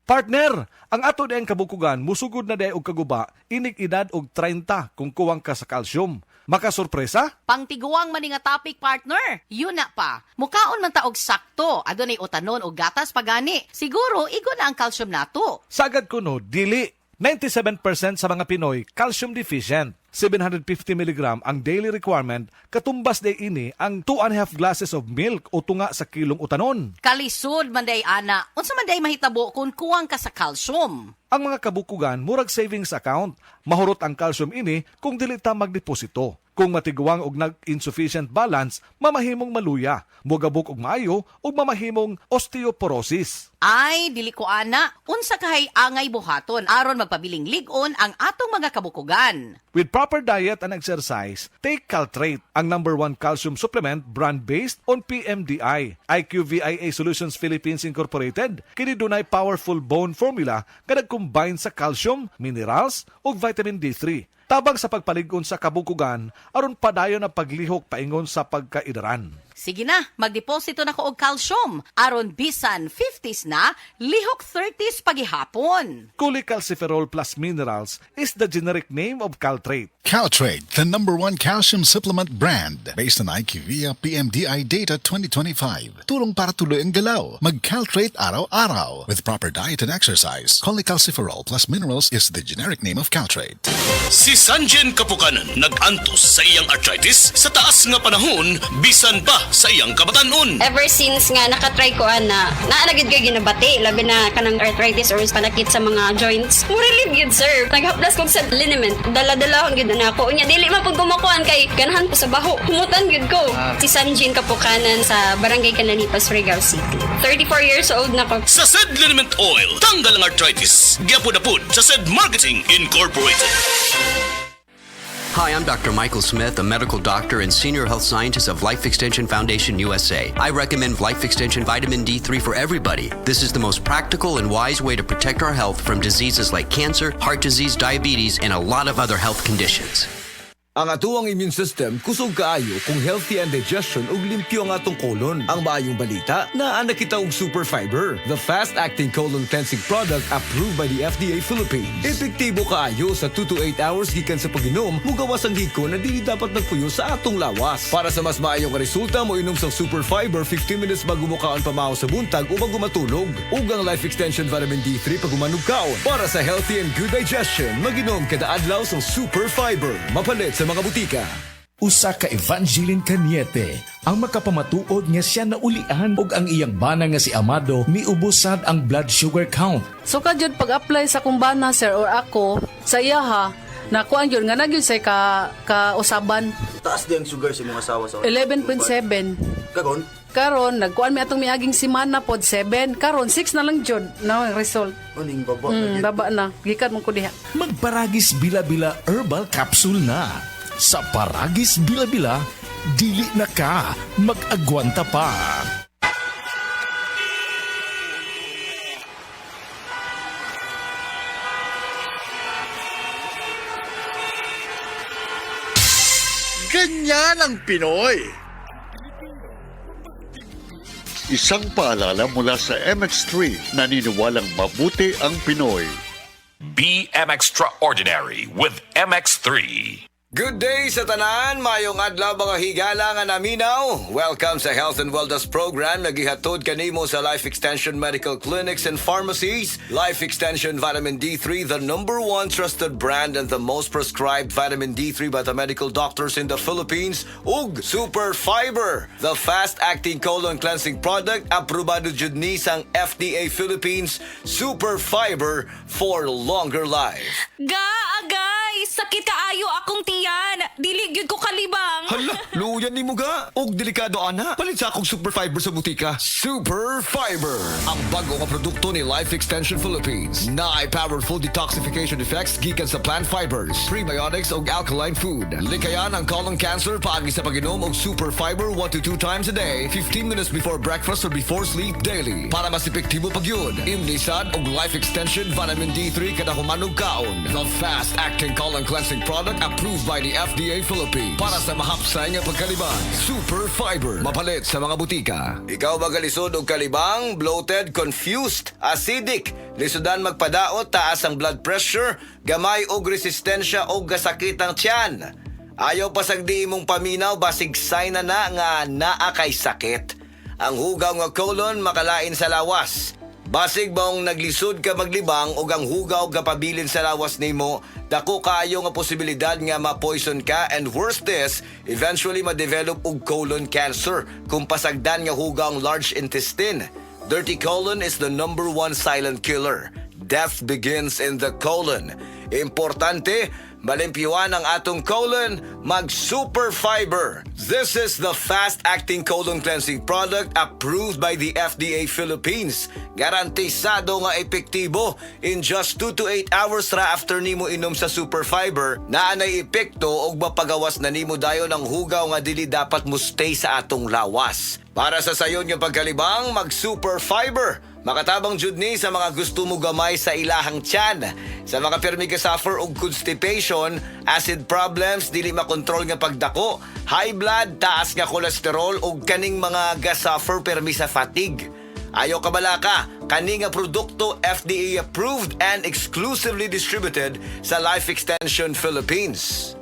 Partner, ang ato dayang kabukugan musugod na day og kaguba inig edad og 30 kung kuwang ka sa calcium. Makasurpresa? Pangtiguang man nga topic, partner. Yun na pa. Mukaon man ta og sakto. Adunay utanon og gatas pagani. Siguro igo na ang calcium nato. Sagad ko no, dili. 97% sa mga Pinoy calcium deficient. 750 mg ang daily requirement, katumbas day ini ang 2.5 glasses of milk o tunga sa kilong utanon. Kalisod man day ana. Unsa man day mahitabo kung kuwang ka sa calcium? Ang mga kabukugan, murag savings account. Mahurot ang calcium ini kung dili ta magdeposito. Kung matiguang og nag-insufficient balance, mamahimong maluya, mugabok og maayo, o mamahimong osteoporosis. Ay, dili ko ana. Unsa kahay angay buhaton aron magpabiling ligon ang atong mga kabukugan. With proper diet and exercise, take Caltrate, ang #1 calcium supplement brand-based on PMDI. IQVIA Solutions Philippines Incorporated, kini dunay powerful bone formula nga nag-combine sa calcium, minerals, ug vitamin D3. Tabang sa pagpaligon sa kabukugan, aron padayon na paglihok paingon sa pagkaidaran. Sige na, magdeposito na ko og calcium. Aron bisan 50s na, lihok 30s pagihapon. Cholecalciferol plus minerals is the generic name of Caltrate. Caltrate, the #1 calcium supplement brand based on IQVIA PMDI data 2025. Tulong para tuloy ang galaw. Mag-Caltrate araw-araw. With proper diet and exercise, cholecalciferol plus minerals is the generic name of Caltrate. Si Sanjen Kapukanan nag-antos sa iyang arthritis sa taas nga panahon bisan pa sa iyang kabatanon. Ever since nga nakatry ko ana, naanagid kay ginabati labi na kanang arthritis or panakit sa mga joints. Mo relieve yun, sir. Naghaplas ko sa liniment. Dala-dalahon gyud na ako. Unya dili man pud kumukuan kay ganahan ko sa baho. Humutan gyud ko. Si Sanjin Kapukanan sa Barangay Canalipas, Surigao City. 34 years old na ko. Sa Sed Liniment Oil, tanggal ang arthritis. Gyapod-apod sa Sed Marketing Incorporated. Hi, I'm Dr. Michael Smith, a medical doctor and senior health scientist of Life Extension Foundation USA. I recommend Life Extension Vitamin D3 for everybody. This is the most practical and wise way to protect our health from diseases like cancer, heart disease, diabetes, and a lot of other health conditions. Ang atuang immune system kusog kaayo kung healthy ang digestion ug limpyo ang atong colon. Ang maayong balita, naa na kita og Super Fiber, the fast-acting colon cleansing product approved by the FDA Philippines. Epektibo kaayo sa 2 to 8 hours gikan sa pag-inom, mugawas ang hiko na dili dapat nagpuyo sa atong lawas. Para sa mas maayong resulta, mo inom sa Super Fiber 15 minutes bago mo kaon pamahaw sa buntag o bago matulog. Ug ang Life Extension Vitamin D3 pag umanog kaon. Para sa healthy and good digestion, mag-inom kada adlaw sa Super Fiber. Mapalit sa mga butika. Usa ka Evangeline Cañete ang makapamatuod nga siya naulian og ang iyang bana nga si Amado miubusad ang blood sugar count. So kadyod pag-apply sa kumbana, sir, or ako, sa iya ha, nakuan yun, nga nagyod sa ka-usaban. Taas din ang sugar sa mga asawa sa 11.7. Kagon? Karon, nagkuan mi atong miaging simana pod 7. Karon, 6 na lang jud. No, ang result. Uning baba. Baba na. Gikan mo ko diha. Magparagis Bila-Bila Herbal Capsule na. Sa Paragis Bila-Bila, dili na ka mag-agwanta pa. Ganyan ang Pinoy. Isang paalala mula sa MX3, naniniwalang mabuti ang Pinoy. Be extraordinary with MX3. Good day sa tanan, mayong adlaw mga higala nga naminaw. Welcome sa Health and Wellness Program na gihatod kanimo sa Life Extension Medical Clinics and Pharmacies. Life Extension Vitamin D3, the #1 trusted brand and the most prescribed vitamin D3 by the medical doctors in the Philippines. Ug Super Fiber, the fast-acting colon cleansing product aprobado jud ni sang FDA Philippines. Super Fiber for longer life. Agay, sakit kaayo akong tiyan. Dili gyud ko kalibang. Hala, luyan ni mo ga. Og delikado ana. Palit sa akong Super Fiber sa butika. Super Fiber, ang bago nga produkto ni Life Extension Philippines. Naay powerful detoxification effects gikan sa plant fibers, prebiotics og alkaline food. Likayan ang colon cancer paagi sa pag-inom og Super Fiber 1 to 2 times a day, 15 minutes before breakfast or before sleep daily. Para mas epektibo pagyud, imnisad og Life Extension Vitamin D3 kada humanog kaon. The fast-acting colon colon cleansing product approved by the FDA Philippines. Para sa mahapsay nga pagkalibang, Super Fiber. Mapalit sa mga butika. Ikaw ba galisod og kalibang, bloated, confused, acidic, lisudan magpadaot, taas ang blood pressure, gamay og resistensya og gasakit ang tiyan? Ayaw pasagdi imong paminaw, basig sign na nga naa kay sakit. Ang hugaw nga colon makalain sa lawas. Basig baong naglisod ka maglibang o ang hugaw gapabilin sa lawas nimo, dako kaayo nga posibilidad nga ma-poison ka, and worse this, eventually ma-develop og colon cancer kung pasagdan nga hugaw ang large intestine. Dirty colon is the number 1 silent killer. Death begins in the colon. Importante, malimpyuan ang atong colon, mag-Super Fiber. This is the fast-acting colon cleansing product approved by the FDA Philippines. Garantisado nga epektibo. In just 2 to 8 hours ra after nimo inom sa Super Fiber, naanay epekto og mapagawas na nimo dayon ang hugaw nga dili dapat mo stay sa atong lawas. Para sa sayon nga pagkalibang, mag-Super Fiber. Makatabang jud ni sa mga gusto mo gamay sa ilahang tiyan. Sa mga permi ka suffer og constipation, acid problems, dili makontrol nga pagdako, high blood, taas nga kolesterol ug kaning mga ga-suffer permi sa fatigue. Ayaw kabalaka, kani nga produkto FDA approved and exclusively distributed sa Life Extension Philippines.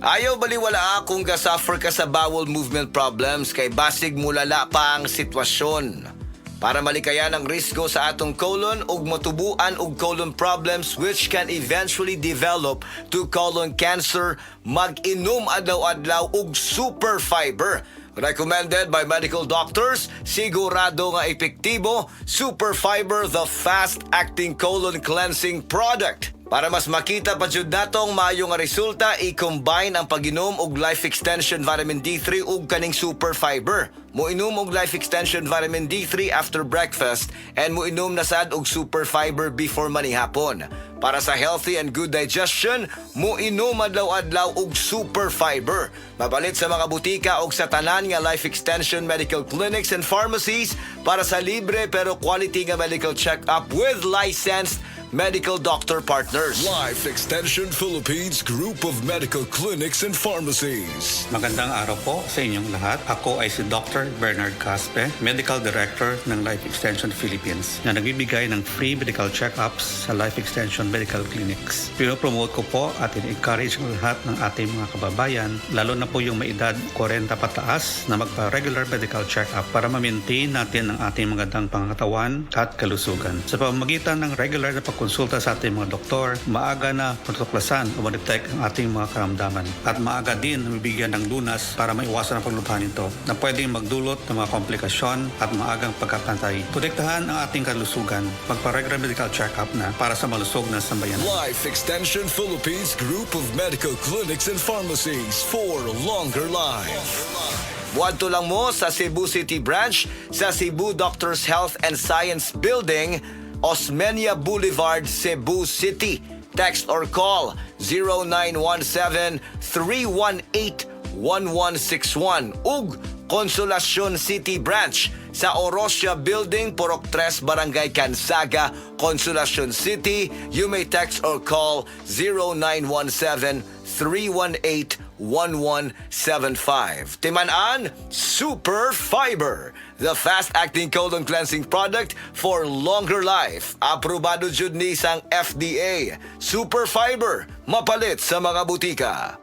Ayaw baliwala kung ga-suffer ka sa bowel movement problems kay basig mulala pa ang sitwasyon. Para malikayan ang risgo sa atong colon ug matubuan og colon problems which can eventually develop to colon cancer, mag-inom adlaw-adlaw og Super Fiber. Recommended by medical doctors, sigurado nga epektibo, Super Fiber, the fast-acting colon cleansing product. Para mas makita pa jud natong maayo nga resulta, i-combine ang pag-inom og Life Extension Vitamin D3 ug kaning Super Fiber. Moinom og Life Extension Vitamin D3 after breakfast and moinom na sad og Super Fiber before manihapon. Para sa healthy and good digestion, moinom adlaw-adlaw og Super Fiber. Mabalit sa mga butika og sa tanan nga Life Extension medical clinics and pharmacies para sa libre pero quality nga medical check-up with licensed medical doctor partners. Life Extension Philippines Group of Medical Clinics and Pharmacies. Magandang araw po sa inyong lahat. Ako ay si Dr. Bernard Caspe, Medical Director ng Life Extension Philippines, na nagbibigay ng free medical check-ups sa Life Extension Medical Clinics. Pinopromote ko po at in-encourage ang lahat ng ating mga kababayan, lalo na po yung may edad 40 pataas, na magpa-regular medical check-up para ma-maintain natin ang ating magandang pangangatawan at kalusugan. Sa pamamagitan ng regular na konsulta sa ating mga doktor, maaga na matutuklasan o ma-detect ang ating mga karamdaman. At maaga din mabibigyan ng lunas para maiwasan ang paglubhan nito na pwedeng magdulot ng mga komplikasyon at maagang pagkapantay. Protektahan ang ating kalusugan. Magpa-regular medical check-up na para sa malusog na sambayanan. Life Extension Philippines Group of Medical Clinics and Pharmacies for longer life. Buwadto lang mo sa Cebu City Branch sa Cebu Doctors Health and Science Building, Osmeña Boulevard, Cebu City. Text or call 0917-318-1161 ug Consolacion City Branch sa Orosia Building, Purok 3, Barangay Cansaga, Consolacion City. You may text or call 0917-318-1175. Timan-an, Super Fiber, the fast-acting colon cleansing product for longer life. Aprobado jud ni sang FDA. Super Fiber, mapalit sa mga butika.